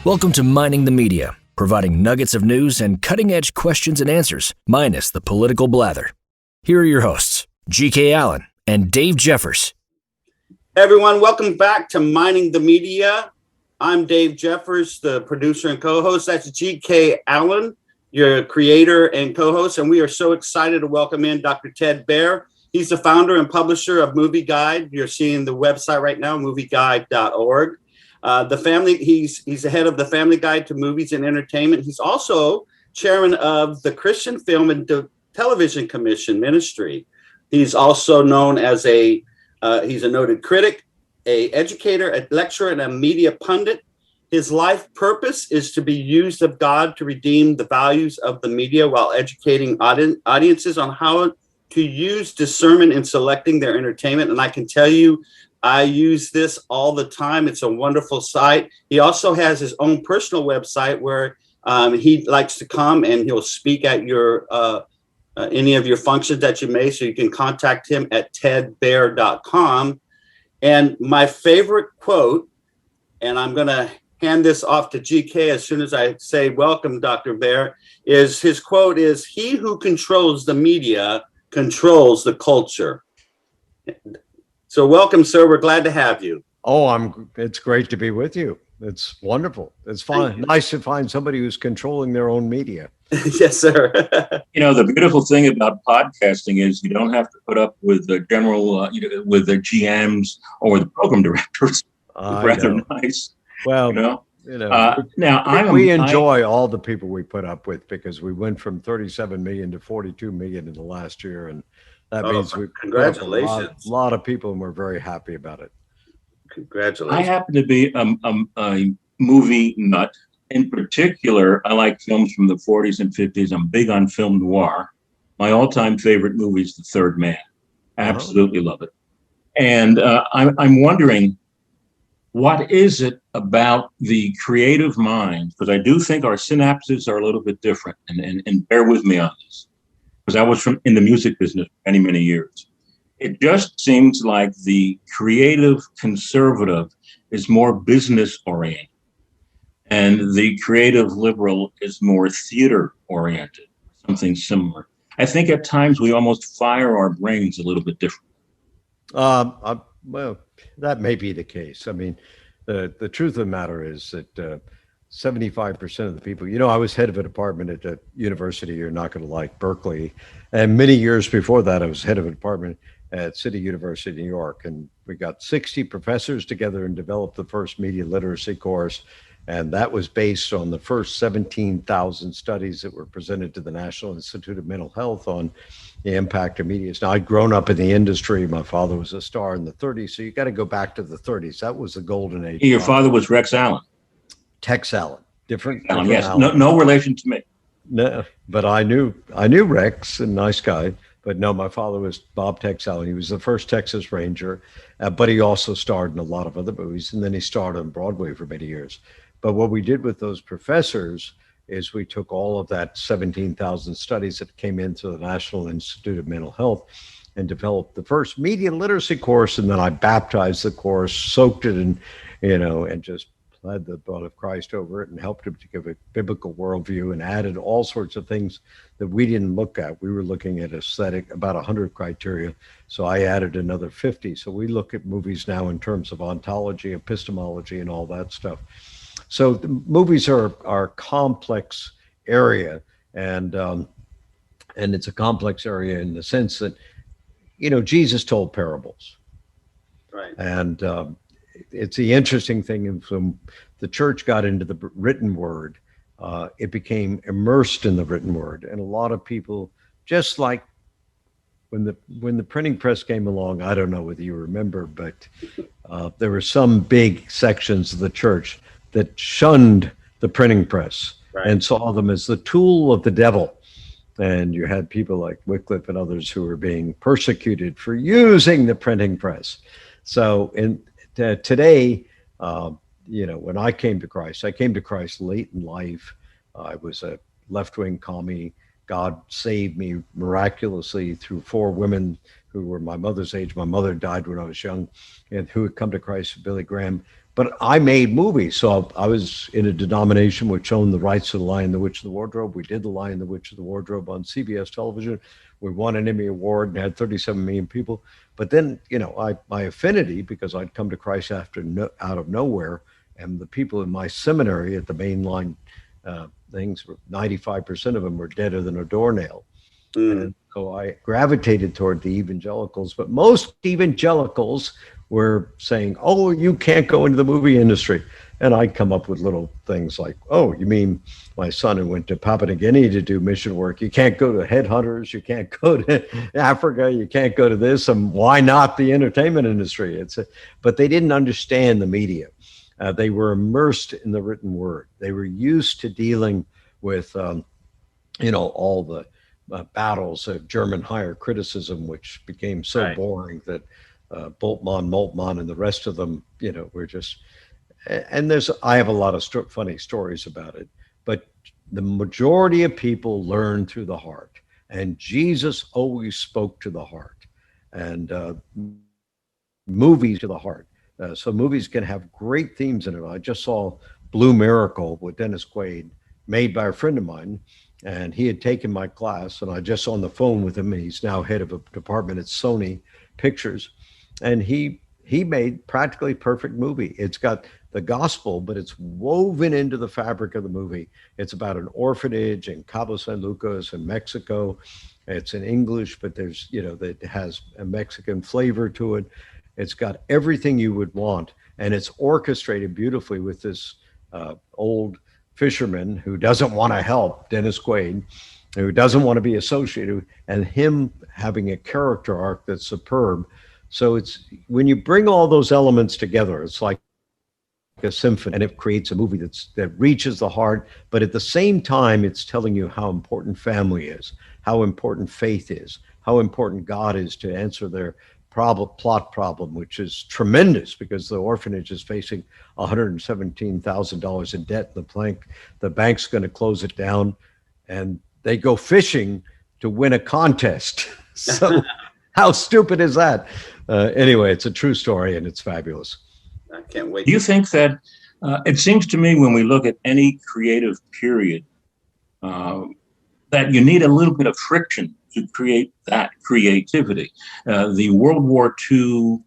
Welcome to Mining the Media, providing nuggets of news and cutting-edge questions and answers, minus the political blather. Here are your hosts, G.K. Allen and Dave Jeffers. Everyone, welcome back to Mining the Media. I'm Dave Jeffers, the producer and co-host. That's G.K. Allen, your creator and co-host, and we are so excited to welcome in Dr. Ted Baehr. He's the founder and publisher of Movie Guide. You're seeing the website right now, movieguide.org. He's the head of the Family Guide to Movies and Entertainment. He's also chairman of the Christian Film and Television Commission Ministry. He's also known as he's a noted critic, a educator, a lecturer, and a media pundit. His life purpose is to be used of God to redeem the values of the media while educating audiences on how to use discernment in selecting their entertainment. And I can tell you, I use this all the time. It's a wonderful site. He also has his own personal website where he likes to come and he'll speak at your any of your functions that you may. So you can contact him at tedbaehr.com. And my favorite quote, and I'm going to hand this off to GK as soon as I say welcome, Dr. Baehr, is his quote is, "He who controls the media controls the culture." So welcome, sir. We're glad to have you. It's great to be with you. It's wonderful. It's fun. Nice to find somebody who's controlling their own media. Yes, sir. The beautiful thing about podcasting is you don't have to put up with the general, with the GMs or the program directors. Rather nice. Well, now we enjoy all the people we put up with because we went from 37 million to 42 million in the last year, and that means we congratulations. A lot of people, and we're very happy about it. Congratulations. I happen to be a movie nut. In particular, I like films from the 40s and 50s. I'm big on film noir. My all-time favorite movie is The Third Man. Absolutely love it. And I'm wondering, what is it about the creative mind? Because I do think our synapses are a little bit different. And bear with me on this, because I was in the music business many, many years. It just seems like the creative conservative is more business oriented, and the creative liberal is more theater oriented, something similar. I think at times we almost fire our brains a little bit different. Well, that may be the case. I mean, the truth of the matter is that 75% of the people, I was head of a department at a university you're not going to like, Berkeley. And many years before that, I was head of a department at City University of New York. And we got 60 professors together and developed the first media literacy course. And that was based on the first 17,000 studies that were presented to the National Institute of Mental Health on the impact of media. Now, I'd grown up in the industry. My father was a star in the 30s. So you got to go back to the 30s. That was the golden age. Your father was Rex Allen. Tex Allen. Different yes, Allen. No relation to me. No, but I knew Rex, a nice guy. But no, my father was Bob Tex Allen. He was the first Texas Ranger, but he also starred in a lot of other movies. And then he starred on Broadway for many years. But what we did with those professors is we took all of that 17,000 studies that came into the National Institute of Mental Health and developed the first media literacy course. And then I baptized the course, soaked it in, and just pled the blood of Christ over it and helped him to give a biblical worldview and added all sorts of things that we didn't look at. We were looking at aesthetic, about 100 criteria. So I added another 50. So we look at movies now in terms of ontology, epistemology, and all that stuff. So the movies are a complex area, and it's a complex area in the sense that, Jesus told parables. Right. And it's the interesting thing, when the church got into the written word, it became immersed in the written word. And a lot of people, just like when the printing press came along, I don't know whether you remember, but there were some big sections of the church that shunned the printing press and saw them as the tool of the devil. And you had people like Wycliffe and others who were being persecuted for using the printing press. So today, when I came to Christ late in life. I was a left-wing commie. God saved me miraculously through 4 women who were my mother's age. My mother died when I was young, and who had come to Christ, Billy Graham. but I made movies. So I was in a denomination which owned the rights to The Lion, the Witch, and the Wardrobe. We did The Lion, the Witch, and the Wardrobe on CBS television. We won an Emmy Award and had 37 million people. But then, my affinity, because I'd come to Christ out of nowhere, and the people in my seminary at the mainline things, 95% of them were deader than a doornail. And so I gravitated toward the evangelicals, but most evangelicals were saying, oh, you can't go into the movie industry. And I'd come up with little things like, oh, you mean my son who went to Papua New Guinea to do mission work? You can't go to Headhunters. You can't go to Africa. You can't go to this. And why not the entertainment industry? But they didn't understand the media. They were immersed in the written word. They were used to dealing with, all the battles of German higher criticism, which became so boring that Boltmann, Moltmann, and the rest of them, were just. And I have a lot of funny stories about it, but the majority of people learn through the heart, and Jesus always spoke to the heart, and movies to the heart. So movies can have great themes in it. I just saw Blue Miracle with Dennis Quaid, made by a friend of mine, and he had taken my class, and I just on the phone with him, and he's now head of a department at Sony Pictures, and he made practically perfect movie. It's got the gospel, but it's woven into the fabric of the movie. It's about an orphanage in Cabo San Lucas in Mexico. It's in English, but there's, that has a Mexican flavor to it. It's got everything you would want, and it's orchestrated beautifully with this old fisherman who doesn't want to help, Dennis Quaid, who doesn't want to be associated, and him having a character arc that's superb. So it's when you bring all those elements together, it's like a symphony, and it creates a movie that reaches the heart, but at the same time, it's telling you how important family is, how important faith is, how important God is to answer their plot problem, which is tremendous because the orphanage is facing $117,000 in debt. The bank's going to close it down, and they go fishing to win a contest. So how stupid is that? Anyway, it's a true story, and it's fabulous. I can't wait. Do you think that it seems to me when we look at any creative period that you need a little bit of friction to create that creativity? The World War II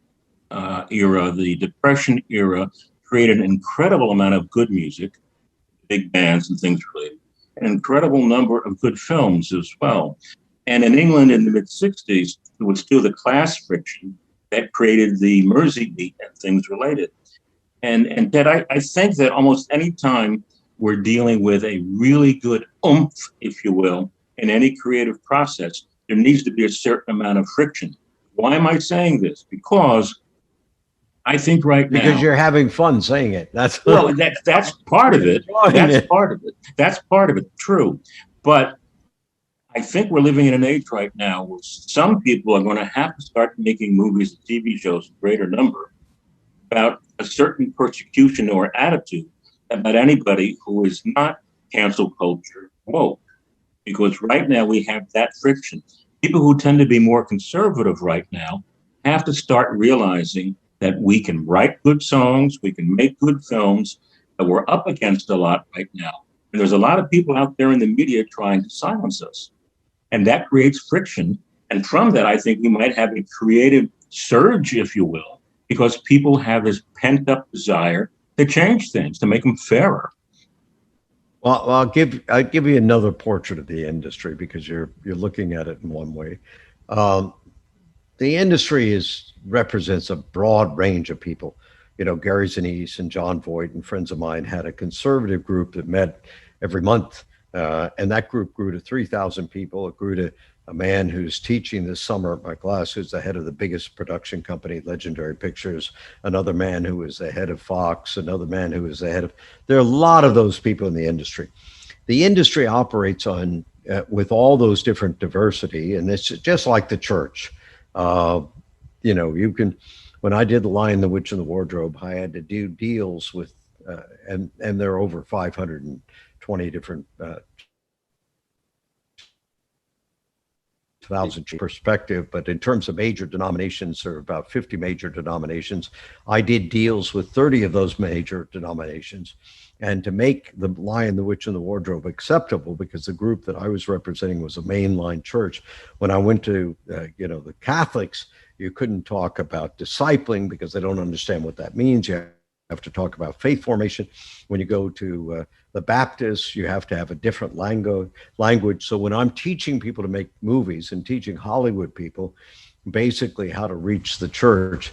era, the Depression era, created an incredible amount of good music, big bands and things related, an incredible number of good films as well. And in England in the mid-60s, there was still the class friction that created the Mersey beat and things related. And Ted, I think that almost any time we're dealing with a really good oomph, if you will, in any creative process, there needs to be a certain amount of friction. Why am I saying this? Because I think right now... Because you're having fun saying it. That's part of it. That's part of it. That's part of it, true. But I think we're living in an age right now where some people are going to have to start making movies and TV shows in greater number about a certain persecution or attitude about anybody who is not cancel culture woke. Because right now we have that friction. People who tend to be more conservative right now have to start realizing that we can write good songs, we can make good films, that we're up against a lot right now. And there's a lot of people out there in the media trying to silence us. And that creates friction. And from that, I think we might have a creative surge, if you will, because people have this pent-up desire to change things, to make them fairer. Well, I'll give you another portrait of the industry because you're looking at it in one way. The industry represents a broad range of people. Gary Sinise and John Voight and friends of mine had a conservative group that met every month, and that group grew to 3,000 people. It grew to a man who's teaching this summer at my class, who's the head of the biggest production company, Legendary Pictures, another man who is the head of Fox, another man who is the head of, there are a lot of those people in the industry. The industry operates on, with all those different diversity, and it's just like the church. You can, when I did The Lion, the Witch, and the Wardrobe, I had to do deals with, and there are over 520 different thousand perspective, but in terms of major denominations, there are about 50 major denominations. I did deals with 30 of those major denominations. And to make The Lion, the Witch, and the Wardrobe acceptable, because the group that I was representing was a mainline church, when I went to, the Catholics, you couldn't talk about discipling because they don't understand what that means. You have to talk about faith formation. When you go to the Baptists, you have to have a different language. So when I'm teaching people to make movies and teaching Hollywood people basically how to reach the church,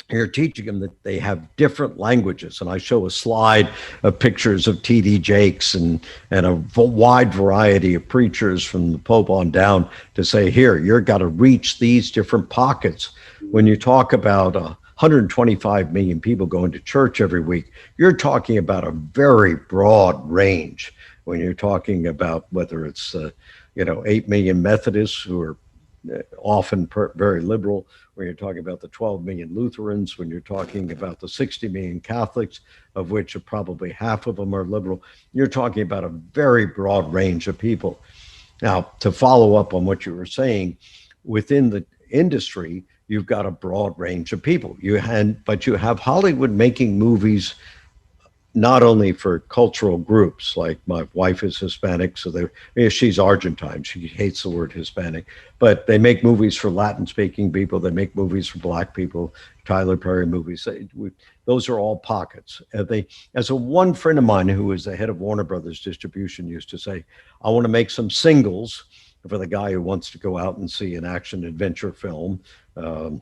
you're teaching them that they have different languages. And I show a slide of pictures of T.D. Jakes and a wide variety of preachers from the Pope on down to say, here, you've got to reach these different pockets. When you talk about 125 million people going to church every week, you're talking about a very broad range. When you're talking about whether it's, 8 million Methodists who are often very liberal, when you're talking about the 12 million Lutherans, when you're talking about the 60 million Catholics, of which probably half of them are liberal, you're talking about a very broad range of people. Now, to follow up on what you were saying, within the industry, you've got a broad range of people. But you have Hollywood making movies not only for cultural groups, like my wife is Hispanic, so she's Argentine. She hates the word Hispanic, but they make movies for Latin-speaking people. They make movies for Black people, Tyler Perry movies. Those are all pockets. One friend of mine who was the head of Warner Brothers Distribution used to say, I want to make some singles for the guy who wants to go out and see an action adventure film, Clint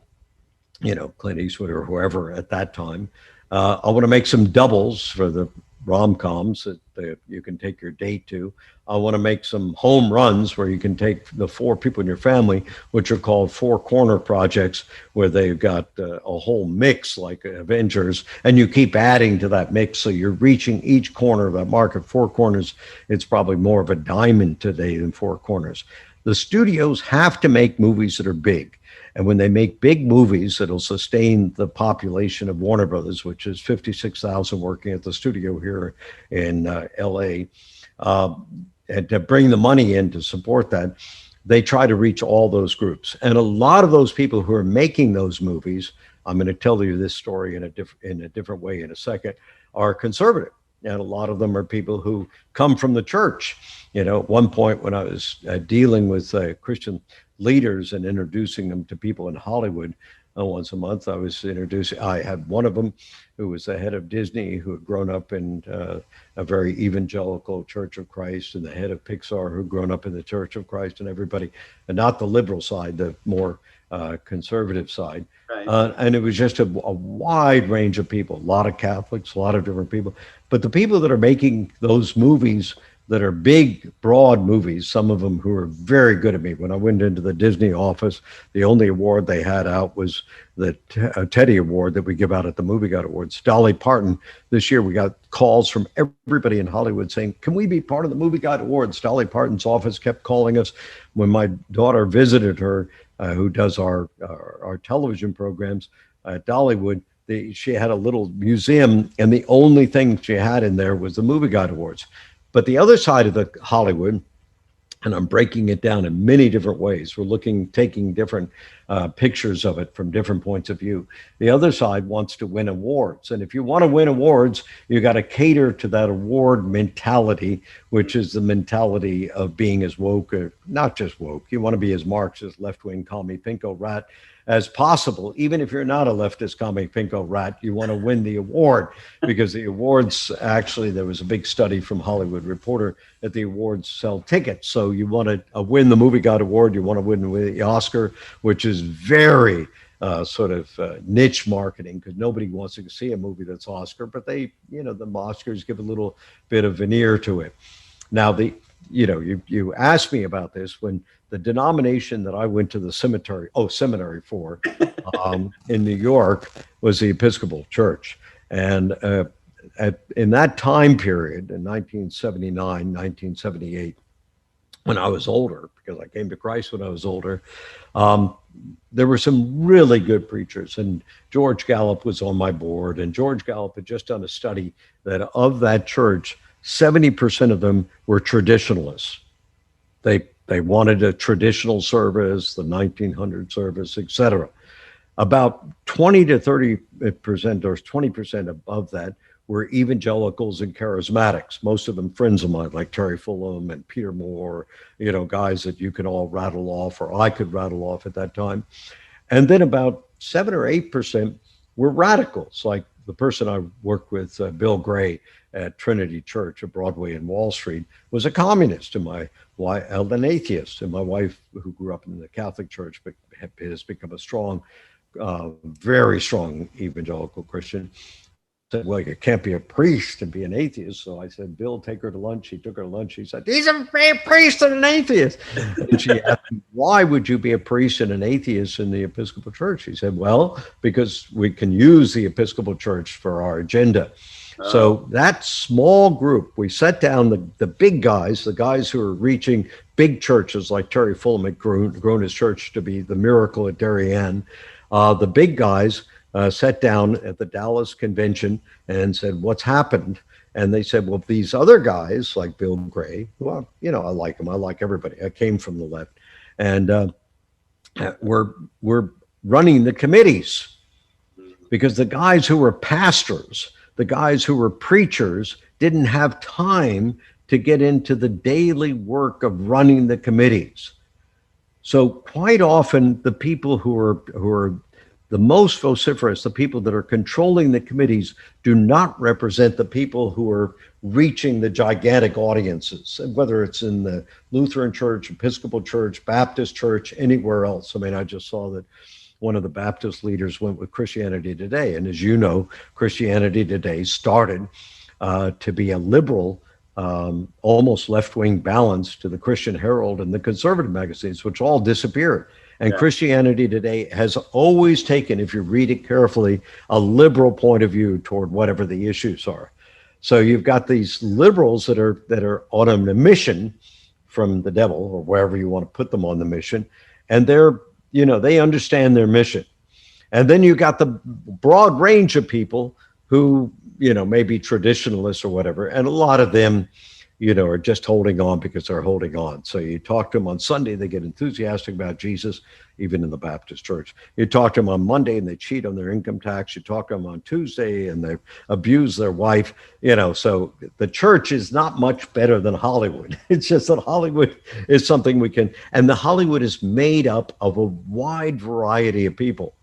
Eastwood or whoever at that time. I want to make some doubles for the rom-coms that you can take your date to. I want to make some home runs where you can take the 4 people in your family, which are called 4 corner projects, where they've got a whole mix like Avengers, and you keep adding to that mix. So you're reaching each corner of that market. 4 corners, it's probably more of a diamond today than 4 corners. The studios have to make movies that are big. And when they make big movies that'll sustain the population of Warner Brothers, which is 56,000 working at the studio here in LA, and to bring the money in to support that, they try to reach all those groups. And a lot of those people who are making those movies, I'm going to tell you this story in a different way in a second, are conservative. And a lot of them are people who come from the church. At one point when I was dealing with Christian leaders and introducing them to people in Hollywood, once a month I had one of them who was the head of Disney, who had grown up in a very evangelical Church of Christ, and the head of Pixar, who had grown up in the Church of Christ, and everybody, and not the liberal side, the more conservative side. Right. And it was just a wide range of people, a lot of Catholics, a lot of different people. But the people that are making those movies that are big, broad movies, some of them who are very good at me. When I went into the Disney office, the only award they had out was the Teddy Award that we give out at the Movie Guide Awards. Dolly Parton, this year we got calls from everybody in Hollywood saying, can we be part of the Movie Guide Awards? Dolly Parton's office kept calling us. When my daughter visited her, who does our television programs at Dollywood, she had a little museum, and the only thing she had in there was the Movie Guide Awards. But the other side of the Hollywood, and I'm breaking it down in many different ways. We're taking different pictures of it from different points of view. The other side wants to win awards. And if you want to win awards, you got to cater to that award mentality, which is the mentality of being as woke, or not just woke. You want to be as Marxist, left-wing, commie, pinko rat as possible. Even if you're not a leftist, commie, pinko rat, you want to win the award, because the awards, actually, there was a big study from Hollywood Reporter that the awards sell tickets. So you want to win the Movie Guide Award, you want to win the Oscar, which is very niche marketing, because nobody wants to see a movie that's Oscar, but the Oscars give a little bit of veneer to it. Now, you asked me about this when the denomination that I went to the seminary for in New York was the Episcopal Church. And in that time period, in 1979, 1978, when I was older, because I came to Christ when I was older, there were some really good preachers. And George Gallup was on my board. And George Gallup had just done a study that of that church, 70% of them were traditionalists. They They wanted a traditional service, the 1900 service, etc. About 20 to 30% or 20% above that were evangelicals and charismatics, most of them friends of mine, like Terry Fulham and Peter Moore, guys that you can all rattle off, or I could rattle off at that time. And then about 7 or 8% were radicals, like the person I worked with, Bill Gray at Trinity Church at Broadway and Wall Street, was a communist, and an atheist. And my wife, who grew up in the Catholic Church, but has become a strong, very strong evangelical Christian, said, well, you can't be a priest and be an atheist. So I said, Bill, take her to lunch. He took her to lunch. He said, he's a priest and an atheist. And she asked him, why would you be a priest and an atheist in the Episcopal Church? He said, well, because we can use the Episcopal Church for our agenda. So that small group, we set down the big guys, the guys who are reaching big churches, like Terry Fulham had grown his church to be the Miracle at Darien. The big guys sat down at the Dallas convention and said, what's happened? And they said, well, these other guys like Bill Gray, well, I like him. I like everybody. I came from the left. And we're running the committees, because the guys who were pastors, the guys who were preachers, didn't have time to get into the daily work of running the committees. So quite often the people who are the most vociferous, the people that are controlling the committees, do not represent the people who are reaching the gigantic audiences, whether it's in the Lutheran Church, Episcopal Church, Baptist Church, anywhere else. I mean, I just saw that one of the Baptist leaders went with Christianity Today. And as you know, Christianity Today started to be a liberal, almost left-wing balance to the Christian Herald and the conservative magazines, which all disappeared. And Christianity Today has always taken, if you read it carefully, a liberal point of view toward whatever the issues are. So you've got these liberals that are on a mission from the devil, or wherever you want to put them on the mission, and they understand their mission. And then you got the broad range of people who, may be traditionalists or whatever, and a lot of them, are just holding on because they're holding on. So you talk to them on Sunday, they get enthusiastic about Jesus, even in the Baptist church. You talk to them on Monday and they cheat on their income tax. You talk to them on Tuesday and they abuse their wife, so the church is not much better than Hollywood. It's just that Hollywood is something and the Hollywood is made up of a wide variety of people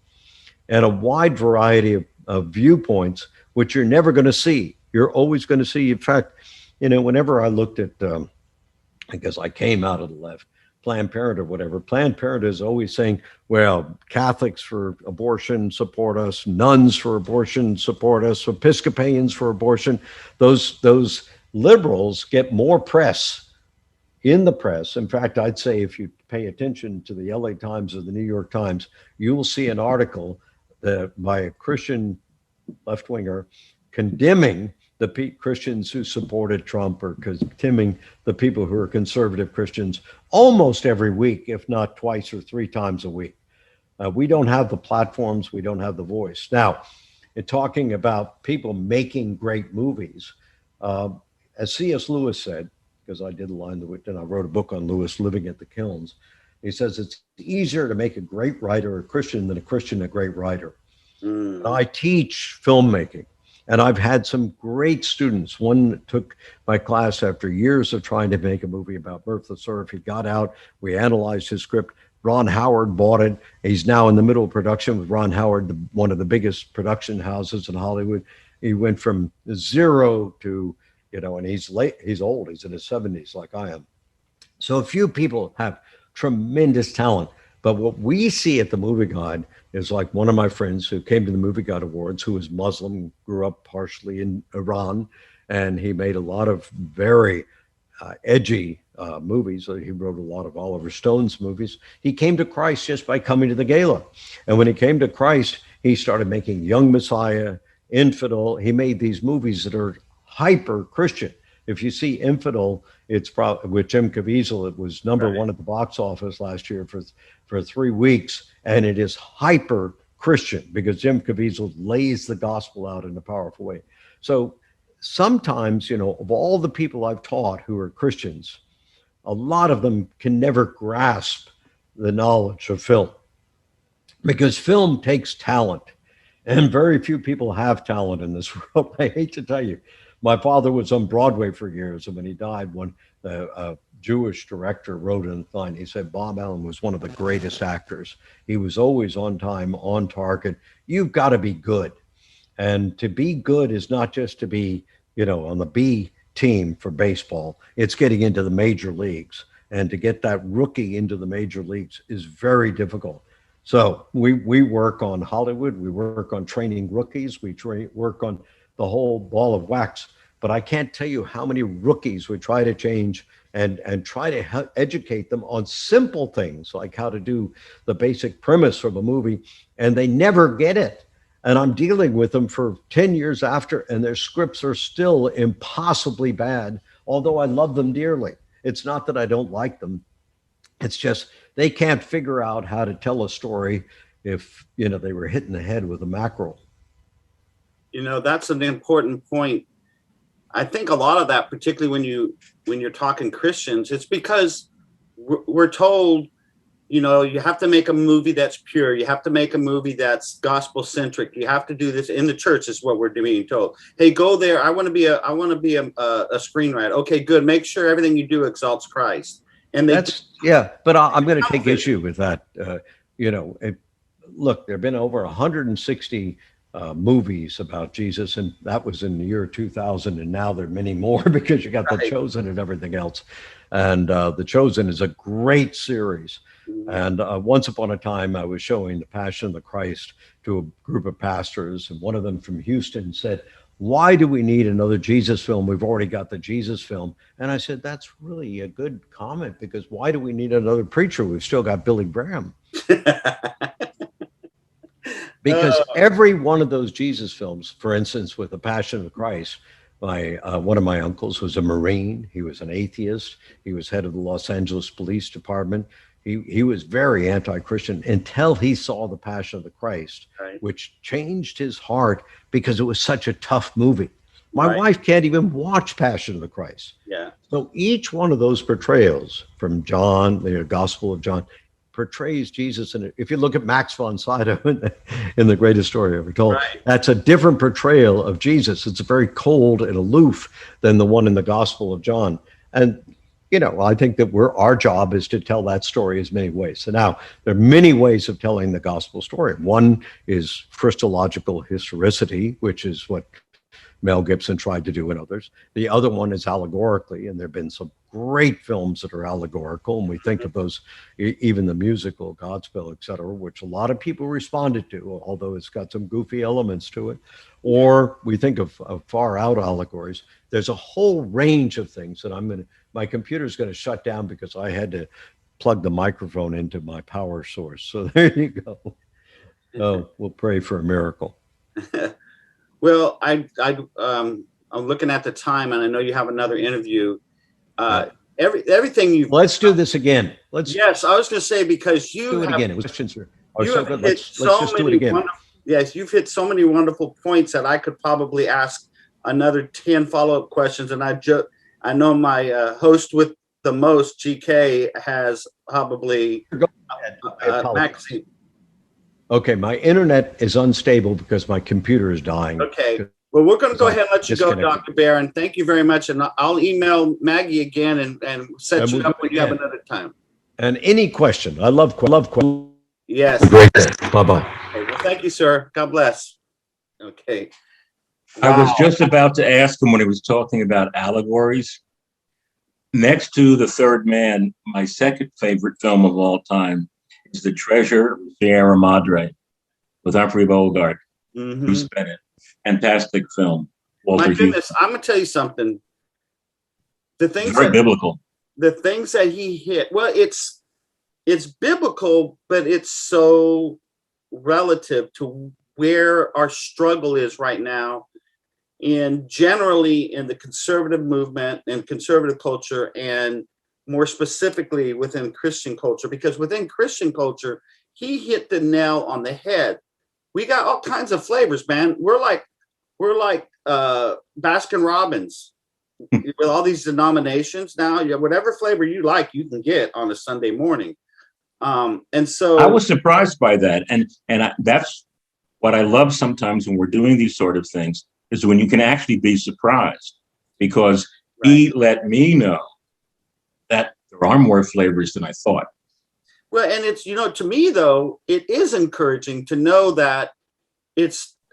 and a wide variety of viewpoints, which you're never going to see. You're always going to see, in fact, whenever I looked at, I guess I came out of the left, Planned Parenthood or whatever, Planned Parenthood is always saying, well, Catholics for abortion support us, nuns for abortion support us, Episcopalians for abortion. Those liberals get more press in the press. In fact, I'd say if you pay attention to the LA Times or the New York Times, you will see an article by a Christian left-winger condemning the Christians who supported Trump, or condemning the people who are conservative Christians, almost every week, if not twice or three times a week. We don't have the platforms. We don't have the voice. Now, in talking about people making great movies, as C.S. Lewis said, because I did a line and I wrote a book on Lewis, Living at the Kilns, he says it's easier to make a great writer a Christian than a Christian a great writer. I teach filmmaking. And I've had some great students. One took my class after years of trying to make a movie about Bertha Surf. He got out. We analyzed his script. Ron Howard bought it. He's now in the middle of production with Ron Howard, one of the biggest production houses in Hollywood. He went from zero to, and he's old. He's in his 70s like I am. So a few people have tremendous talent. But what we see at the Movie Guide is like one of my friends who came to the Movie Guide Awards, who was Muslim, grew up partially in Iran, and he made a lot of very edgy movies. He wrote a lot of Oliver Stone's movies. He came to Christ just by coming to the gala. And when he came to Christ, he started making Young Messiah, Infidel. He made these movies that are hyper Christian. If you see Infidel, it's probably with Jim Caviezel. It was number one at the box office last year for 3 weeks, and it is hyper Christian because Jim Caviezel lays the gospel out in a powerful way. So sometimes, of all the people I've taught who are Christians, a lot of them can never grasp the knowledge of film because film takes talent. And very few people have talent in this world. I hate to tell you. My father was on Broadway for years, and when he died, one a Jewish director wrote in the line, he said, Bob Allen was one of the greatest actors. He was always on time, on target. You've got to be good. And to be good is not just to be, on the B team for baseball. It's getting into the major leagues. And to get that rookie into the major leagues is very difficult. So we work on Hollywood. We work on training rookies. We work on the whole ball of wax. But I can't tell you how many rookies we try to change and try to educate them on simple things like how to do the basic premise of a movie, and they never get it. And I'm dealing with them for 10 years after, and their scripts are still impossibly bad, although I love them dearly. It's not that I don't like them. It's just they can't figure out how to tell a story if, they were hit in the head with a mackerel. That's an important point. I think a lot of that, particularly when you're talking Christians, it's because we're told, you have to make a movie that's pure. You have to make a movie that's gospel centric. You have to do this in the church is what we're being told. Hey, go there. I want to be a screenwriter. Okay, good. Make sure everything you do exalts Christ. And but I'm going to take issue with that. Look, there have been over 160 movies about Jesus, and that was in the year 2000, and now there are many more because you got The Chosen and everything else. And The Chosen is a great series. And once upon a time, I was showing The Passion of the Christ to a group of pastors, and one of them from Houston said, why do we need another Jesus film? We've already got the Jesus film. And I said, that's really a good comment, because why do we need another preacher? We've still got Billy Graham. Because every one of those Jesus films, for instance, with The Passion of the Christ, one of my uncles was a Marine. He was an atheist. He was head of the Los Angeles Police Department. He was very anti-Christian until he saw The Passion of the Christ, which changed his heart because it was such a tough movie. My wife can't even watch Passion of the Christ. Yeah. So each one of those portrayals from John, the Gospel of John, portrays Jesus. And if you look at Max von Sydow in The Greatest Story Ever Told, that's a different portrayal of Jesus. It's very cold and aloof than the one in the Gospel of John. And I think that our job is to tell that story as many ways. So now there are many ways of telling the gospel story. One is Christological historicity, which is what Mel Gibson tried to do in others. The other one is allegorically, and there have been some great films that are allegorical, and we think of those, even the musical Godspell, et cetera, which a lot of people responded to, although it's got some goofy elements to it. Or we think of far out allegories. There's a whole range of things that my computer's going to shut down because I had to plug the microphone into my power source. So there you go. So we'll pray for a miracle. Well, I'm looking at the time, and I know you have another interview. Everything you. Let's do this again. Yes, I was going to say, because you do it again. It was questions. Let's just do it again. Yes, you've hit so many wonderful points that I could probably ask another 10 follow-up questions. And I know my host with the most, GK, has probably Maxine. Okay, my internet is unstable because my computer is dying. Okay, well, we're going to go ahead and let you go, Dr. Baehr, and thank you very much. And I'll email Maggie again and set you up when you have another time. And any question, I love questions. Yes. Great day. Bye-bye. Okay, well, thank you, sir. God bless. Okay. Wow. I was just about to ask him when he was talking about allegories. Next to The Third Man, my second favorite film of all time is The Treasure of Sierra Madre with Humphrey Bogart. Who's been it? Fantastic film. Walter My goodness, I'm going to tell you something. The things very biblical. The things that he hit. Well, it's biblical, but it's so relative to where our struggle is right now, and generally in the conservative movement and conservative culture, and more specifically within Christian culture, because within Christian culture, he hit the nail on the head. We got all kinds of flavors, man. We're like Baskin Robbins. with all these denominations now, whatever flavor you like, you can get on a Sunday morning. And so I was surprised by that. That's what I love sometimes when we're doing these sort of things, is when you can actually be surprised, because he let me know that there are more flavors than I thought. Well, and it's, to me, though, it is encouraging to know that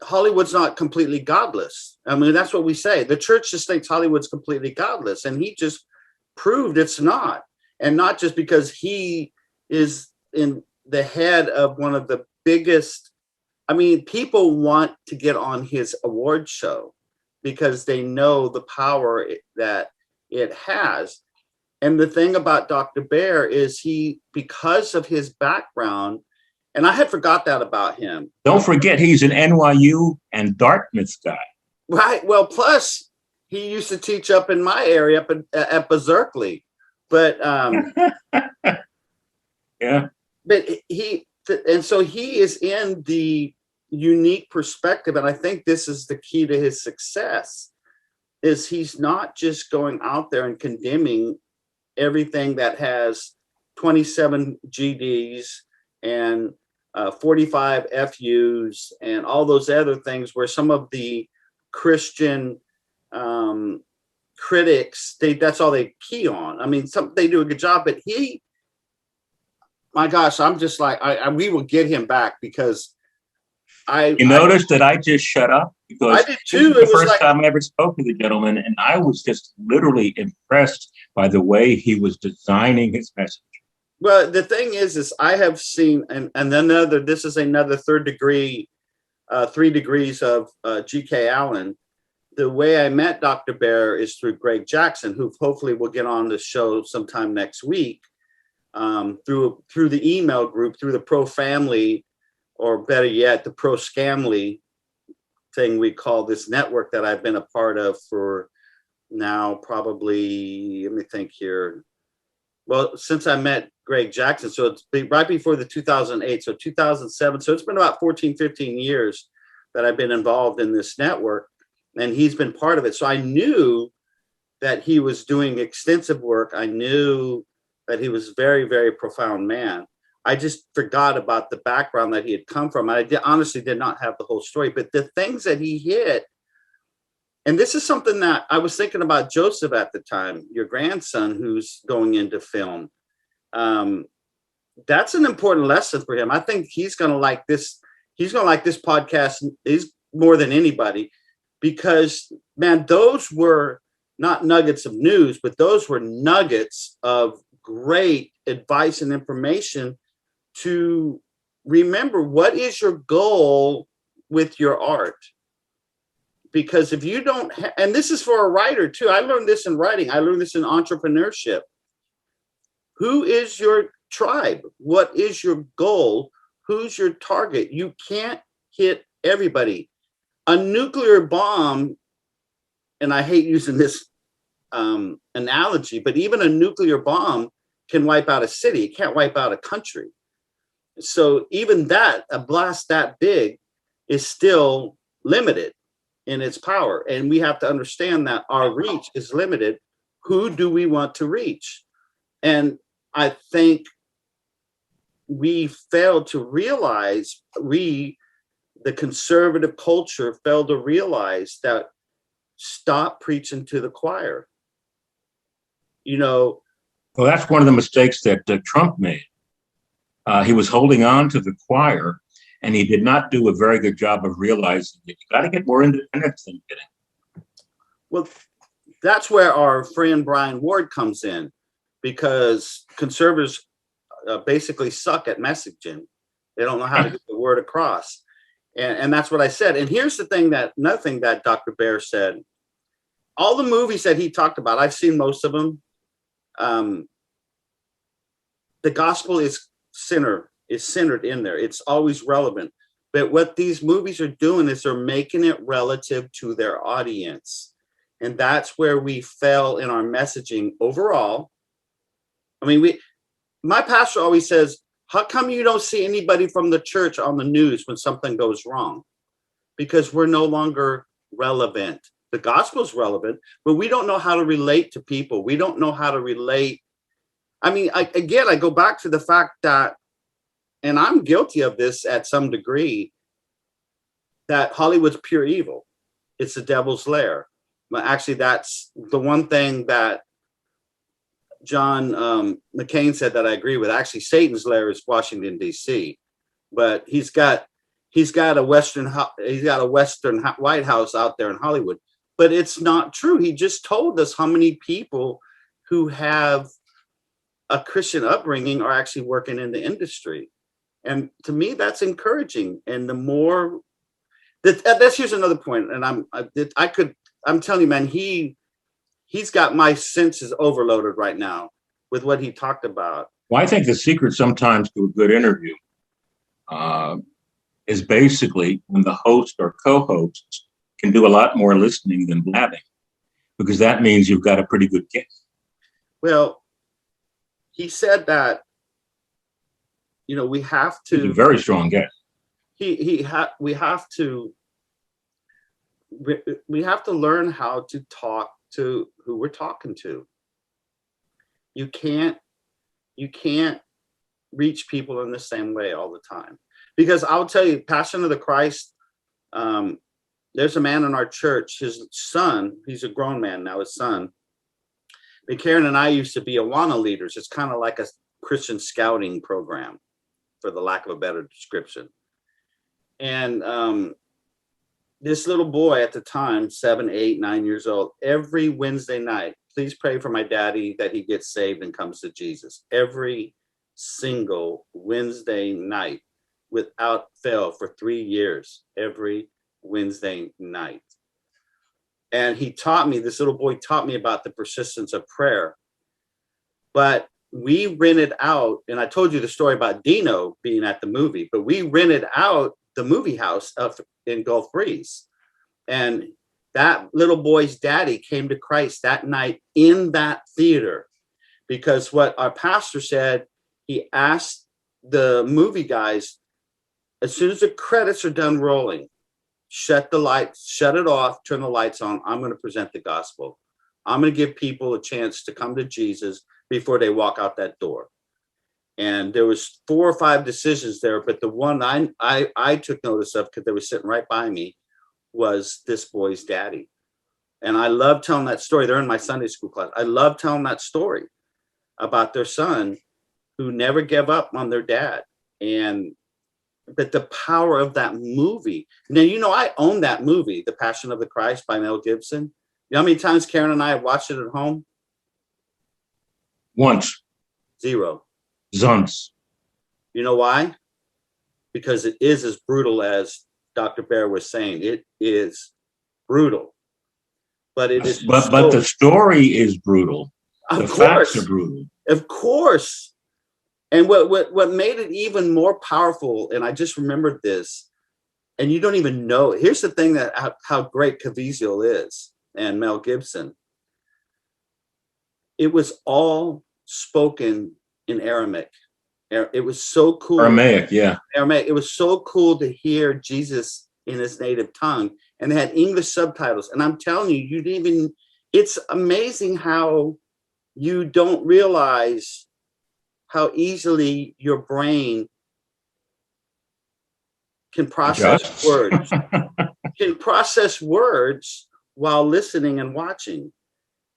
Hollywood's not completely godless. I mean, that's what we say. The church just thinks Hollywood's completely godless, and he just proved it's not. And not just because he is in the head of one of the biggest. I mean, people want to get on his award show because they know the power that it has. And the thing about Dr. Baehr is because of his background, and I had forgot that about him. Don't forget, he's an NYU and Dartmouth guy. Right. Well, plus he used to teach up in my area at Berkeley. But yeah. But so he is in the unique perspective, and I think this is the key to his success, is he's not just going out there and condemning everything that has 27 GDs and 45 FUs and all those other things where some of the Christian critics, that's all they key on. I mean, they do a good job, but my gosh, I'm just like, we will get him back, because you noticed that I just shut up, because I did too. It was the first time I ever spoke to the gentleman, and I was just literally impressed by the way he was designing his message. Well, the thing is I have seen, and then this is another 3 degrees of G.K. Allen. The way I met Dr. Baehr is through Greg Jackson, who hopefully will get on the show sometime next week, through the email group, through the Pro Family, or better yet, the Pro Scamly thing we call this network that I've been a part of for now probably, let me think here. Well, since I met Greg Jackson, so it's right before the 2008, so 2007. So it's been about 14, 15 years that I've been involved in this network, and he's been part of it. So I knew that he was doing extensive work. I knew that he was a very, very profound man. I just forgot about the background that he had come from. I honestly did not have the whole story, but the things that he hit, and this is something that I was thinking about Joseph at the time, your grandson who's going into film. That's an important lesson for him. I think he's going to like this. He's going to like this podcast more than anybody, because, man, those were not nuggets of news, but those were nuggets of great advice and information to remember. What is your goal with your art? Because if you don't, and this is for a writer too. I learned this in writing. I learned this in entrepreneurship. Who is your tribe? What is your goal? Who's your target? You can't hit everybody. A nuclear bomb, and I hate using this analogy, but even a nuclear bomb can wipe out a city. It can't wipe out a country. So even that, a blast that big is still limited in its power. And we have to understand that our reach is limited. Who do we want to reach? And I think we failed to realize, the conservative culture failed to realize that stop preaching to the choir. Well, that's one of the mistakes that Trump made. He was holding on to the choir, and he did not do a very good job of realizing that you got to get more independent than getting. Well, that's where our friend Brian Ward comes in, because conservatives basically suck at messaging. They don't know how to get the word across. And that's what I said. And here's the thing another thing that Dr. Baehr said. All the movies that he talked about, I've seen most of them. The gospel is centered in there. It's always relevant. But what these movies are doing is they're making it relative to their audience. And that's where we fell in our messaging overall. I mean, my pastor always says, how come you don't see anybody from the church on the news when something goes wrong? Because we're no longer relevant. The gospel is relevant, but we don't know how to relate to people. We don't know how to relate. I mean, I go back to the fact that, and I'm guilty of this at some degree, that Hollywood's pure evil. It's the devil's lair. But actually, that's the one thing that John McCain said that I agree with. Actually, Satan's lair is Washington, D.C., but he's got a Western White House out there in Hollywood. But it's not true. He just told us how many people who have a Christian upbringing are actually working in the industry. And to me, that's encouraging. And the more that's here's another point. And I'm telling you, man, he's got my senses overloaded right now with what he talked about. Well, I think the secret sometimes to a good interview is basically when the host or co-host can do a lot more listening than blabbing, because that means you've got a pretty good guess. Well, he said that, we have to. It's a very strong guess. We have to learn how to talk to who we're talking to. You can't reach people in the same way all the time, because I'll tell you, Passion of the Christ, there's a man in our church, his son, he's a grown man now, his son. But Karen and I used to be Awana leaders. It's kind of like a Christian scouting program, for the lack of a better description. And this little boy at the time, 7, 8, 9 years old, every Wednesday night, please pray for my daddy that he gets saved and comes to Jesus. Every single Wednesday night, without fail, for 3 years, every Wednesday night. And this little boy taught me about the persistence of prayer. But we rented out, and I told you the story about Dino being at the movie, but we rented out the movie house in Gulf Breeze. And that little boy's daddy came to Christ that night in that theater, because what our pastor said, he asked the movie guys, as soon as the credits are done rolling, shut the lights, shut it off, turn the lights on. I'm going to present the gospel. I'm going to give people a chance to come to Jesus before they walk out that door. And there was 4 or 5 decisions there, but the one I took notice of, because they were sitting right by me, was this boy's daddy. And I love telling that story. They're in my Sunday school class. I love telling that story about their son who never gave up on their dad. But the power of that movie. Now, I own that movie, The Passion of the Christ by Mel Gibson. You know how many times Karen and I have watched it at home? Once. 0. Zonks. You know why? Because it is as brutal as Dr. Baehr was saying. It is brutal. But it is. But the story is brutal. The facts are brutal. Of course. And what made it even more powerful, and I just remembered this, and you don't even know. Here's the thing that how great Caviezel is and Mel Gibson. It was all spoken in Aramaic. It was so cool. Aramaic, yeah. Aramaic. It was so cool to hear Jesus in his native tongue, and they had English subtitles. And I'm telling you, it's amazing how you don't realize how easily your brain can process words, while listening and watching,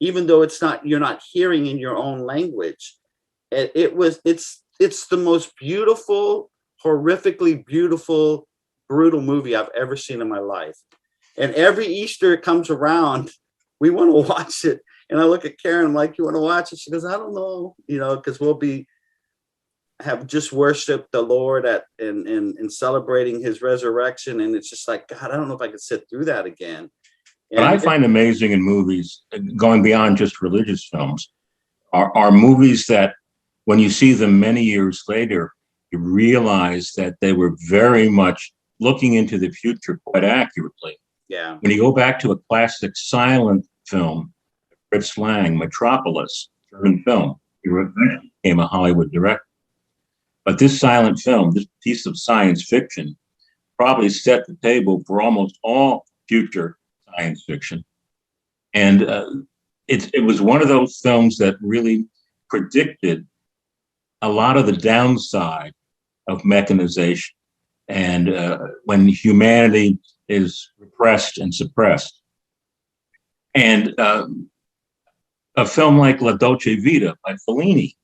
even though you're not hearing in your own language. It's the most beautiful, horrifically beautiful, brutal movie I've ever seen in my life. And every Easter it comes around, we want to watch it. And I look at Karen, I'm like, you want to watch it? She goes, I don't know, because we'll have just worshiped the Lord in celebrating his resurrection. And it's just like, God, I don't know if I could sit through that again. What I find amazing in movies, going beyond just religious films, are movies that when you see them many years later, you realize that they were very much looking into the future quite accurately. Yeah. When you go back to a classic silent film, Fritz Lang, Metropolis, German film, he eventually became a Hollywood director. But this silent film, this piece of science fiction, probably set the table for almost all future science fiction. And it was one of those films that really predicted a lot of the downside of mechanization and when humanity is repressed and suppressed. And a film like La Dolce Vita by Fellini,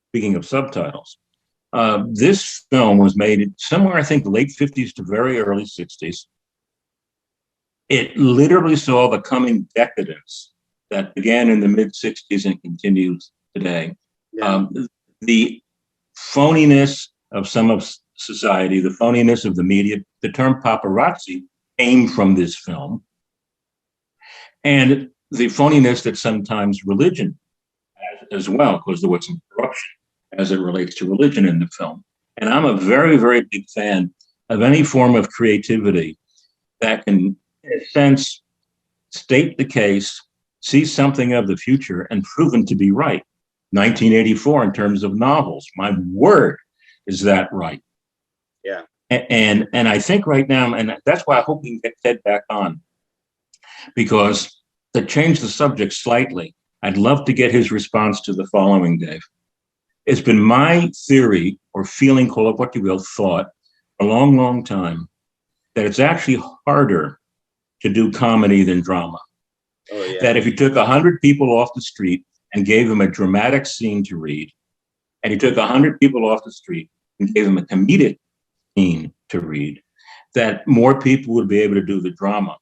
speaking of subtitles, this film was made somewhere, I think, late 50s to very early 60s. It literally saw the coming decadence that began in the mid 60s and continues today. Yeah. The phoniness of some of society, the phoniness of the media, the term paparazzi came from this film. And the phoniness that sometimes religion has as well, because there was some corruption as it relates to religion in the film. And I'm a very, very big fan of any form of creativity that can, in a sense, state the case, see something of the future, and proven to be right. 1984 in terms of novels, my word, is that right? Yeah. And I think right now, and that's why I hope we can get Ted back on, because to change the subject slightly, I'd love to get his response to the following, Dave. It's been my theory or feeling, call it what you will, thought, a long, long time, that it's actually harder to do comedy than drama. Oh, yeah. That if you took 100 people off the street and gave them a dramatic scene to read, and you took 100 people off the street and gave them a comedic scene to read, that more people would be able to do the drama.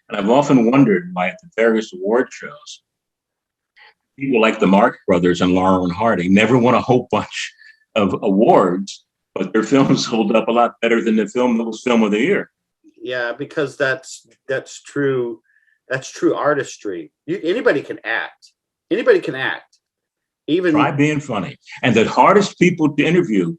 And I've often wondered why at the various award shows, people like the Marx Brothers and Laurel and Hardy never won a whole bunch of awards, but their films hold up a lot better than the film that was Film of the Year. Yeah, because that's true. That's true artistry. Anybody can act. Anybody can act. Even try being funny. And the hardest people to interview,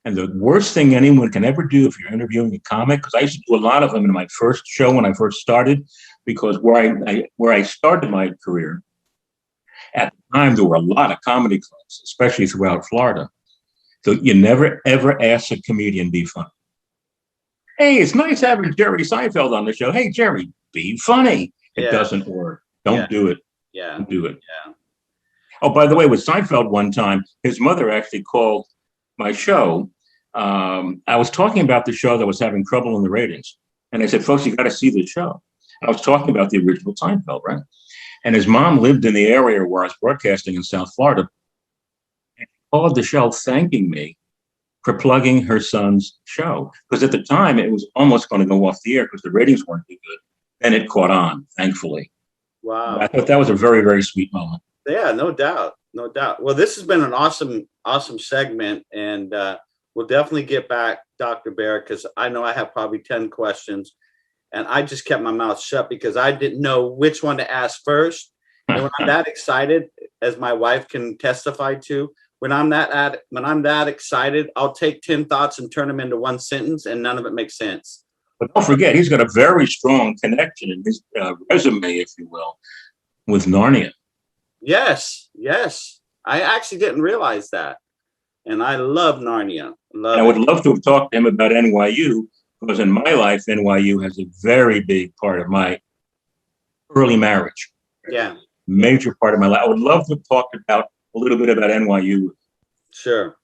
and the worst thing anyone can ever do if you're interviewing a comic, because I used to do a lot of them in my first show when I first started, because where I started my career, at the time there were a lot of comedy clubs, especially throughout Florida. So you never ever ask a comedian be funny. Hey, it's nice having Jerry Seinfeld on the show. Hey, Jerry, be funny. It doesn't work. Don't do it. Yeah. Don't do it. Yeah. Oh, by the way, with Seinfeld one time, his mother actually called my show. I was talking about the show that was having trouble in the ratings. And I said, folks, you got to see this show. And I was talking about the original Seinfeld, right? And his mom lived in the area where I was broadcasting in South Florida. And she called the show thanking me for plugging her son's show. Because at the time, it was almost going to go off the air because the ratings weren't too good. And it caught on, thankfully. Wow. I thought that was a very, very sweet moment. Yeah, no doubt. No doubt. Well, this has been an awesome segment. And we'll definitely get back, Dr. Baehr, because I know I have probably 10 questions. And I just kept my mouth shut because I didn't know which one to ask first. And when I'm that excited, as my wife can testify to, when I'm that excited, I'll take 10 thoughts and turn them into one sentence, and none of it makes sense. But don't forget, he's got a very strong connection in his resume, if you will, with Narnia. Yes. I actually didn't realize that. And I love Narnia. I would love to have talked to him about NYU, because in my life, NYU has a very big part of my early marriage. Yeah. Major part of my life. I would love to talk about a little bit about NYU. Sure.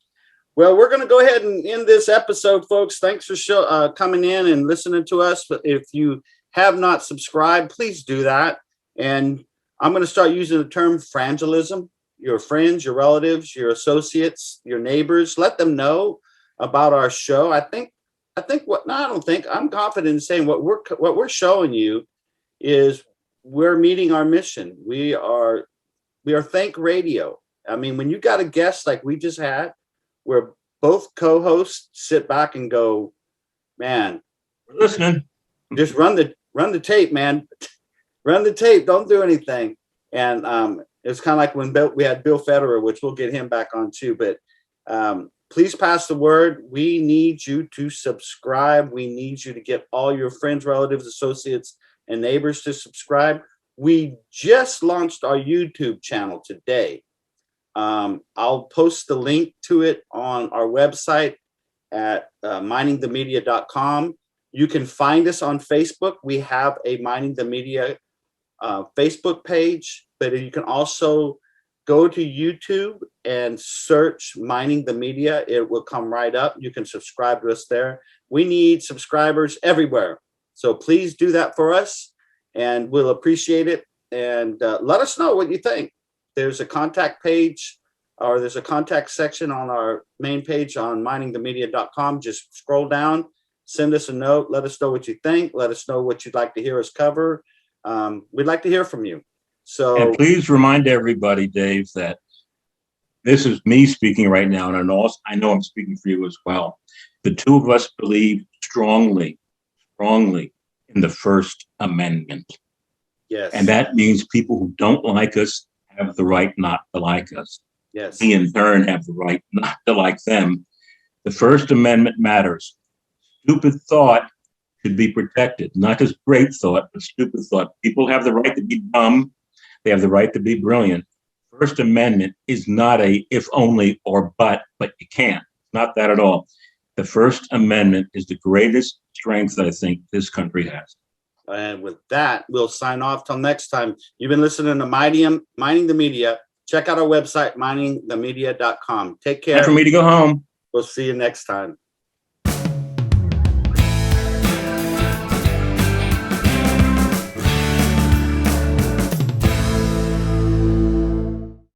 Well, we're going to go ahead and end this episode, folks. Thanks for coming in and listening to us. But if you have not subscribed, please do that. And I'm going to start using the term frangelism. Your friends, your relatives, your associates, your neighbors, let them know about our show. I'm confident in saying what we're showing you is we're meeting our mission. We are Think Radio. I mean, when you got a guest like we just had, where both co-hosts sit back and go, man, we're listening. Just run the tape, man. Run the tape. Don't do anything. And it's kind of like when we had Bill Federer, which we'll get him back on too. But please pass the word. We need you to subscribe. We need you to get all your friends, relatives, associates, and neighbors to subscribe. We just launched our YouTube channel today. I'll post the link to it on our website at miningthemedia.com. You can find us on Facebook. We have a Mining the Media Facebook page, but you can also go to YouTube and search Mining the Media. It will come right up. You can subscribe to us there. We need subscribers everywhere. So please do that for us, and we'll appreciate it. And let us know what you think. There's a contact page, or there's a contact section on our main page on miningthemedia.com. Just scroll down, send us a note. Let us know what you think. Let us know what you'd like to hear us cover. We'd like to hear from you. So, and please remind everybody, Dave, that this is me speaking right now, and I know I'm speaking for you as well. The two of us believe strongly in the First Amendment. yes. And that means people who don't like us have the right not to like us. Yes. We, in turn, have the right not to like them. The First Amendment matters. Stupid thought should be protected, not just great thought, but stupid thought. People have the right to be dumb. They have the right to be brilliant. First Amendment is not a if only or but you can't. Not that at all. The First Amendment is the greatest strength I think this country has. And with that, we'll sign off till next time. You've been listening to Mining the Media. Check out our website, miningthemedia.com. Take care. Time for me to go home. We'll see you next time.